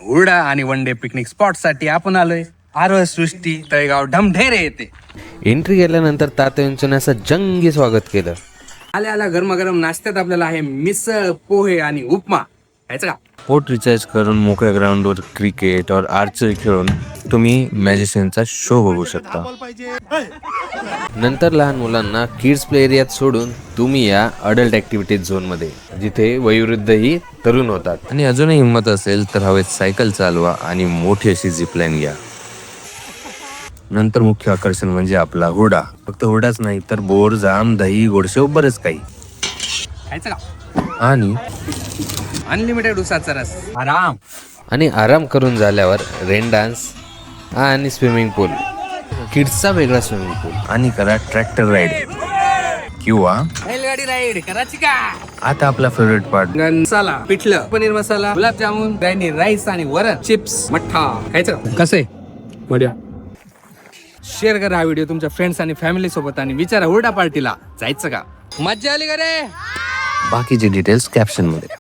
हुरडा आणि one day picnic spot साठी आपण आलोय आरोह सृष्टी तळेगाव ढमढेरे येते. एंट्री केल्यानंतर तात्यांचं असं जंगी स्वागत केलं. आल्या गरमागरम नाश्त्यात आपल्याला आहे मिसळ, पोहे आणि उपमा. खायचं का? पोट रिचार्ज करून मोकळ्या ग्राउंडवर क्रिकेट और आर्चरी खेळून तुम्ही मॅजिशियनचा शो बघू शकता. नंतर लहान मुलांना किड्स प्ले एरियात सोडून तुम्ही या अडल्ट ॲक्टिव्हिटीज झोनमध्ये, जिथे वयोवृद्धही तरुण होतात. आणि अजूनही हिंमत असेल तर हवेत सायकल चालवा आणि मोठी अशी झिपलाईन घ्या. नंतर मुख्य आकर्षण म्हणजे आपला हुरडा. फक्त हुरडाच नाही तर बोर, जाम, दही, गोडशेव बरंच काही. खायचं का? आणि अनलिमिटेड उसाचा रस, आराम. आणि आराम करून झाल्यावर रेन डान्स आणि स्विमिंग पूल, किड्सचा वेगळा स्विमिंग पूल. आणि करा ट्रॅक्टर राईड किंवा बैलगाडी राईड करायची का? आता आपला फेवरेट पार्ट मसाला, पिठलं, पनीर मसाला, गुलाबजामुन, ग्राइंडी राईस आणि वरण, चिप्स, मठ्ठा. खायचं का? कसे बढिया. शेअर करा हा व्हिडिओ तुमच्या फ्रेंड्स आणि फॅमिली सोबत आणि विचारा हुरडा पार्टीला जायचं का? मज्जा आली का रे? बाकीचे डिटेल्स कॅप्शन मध्ये.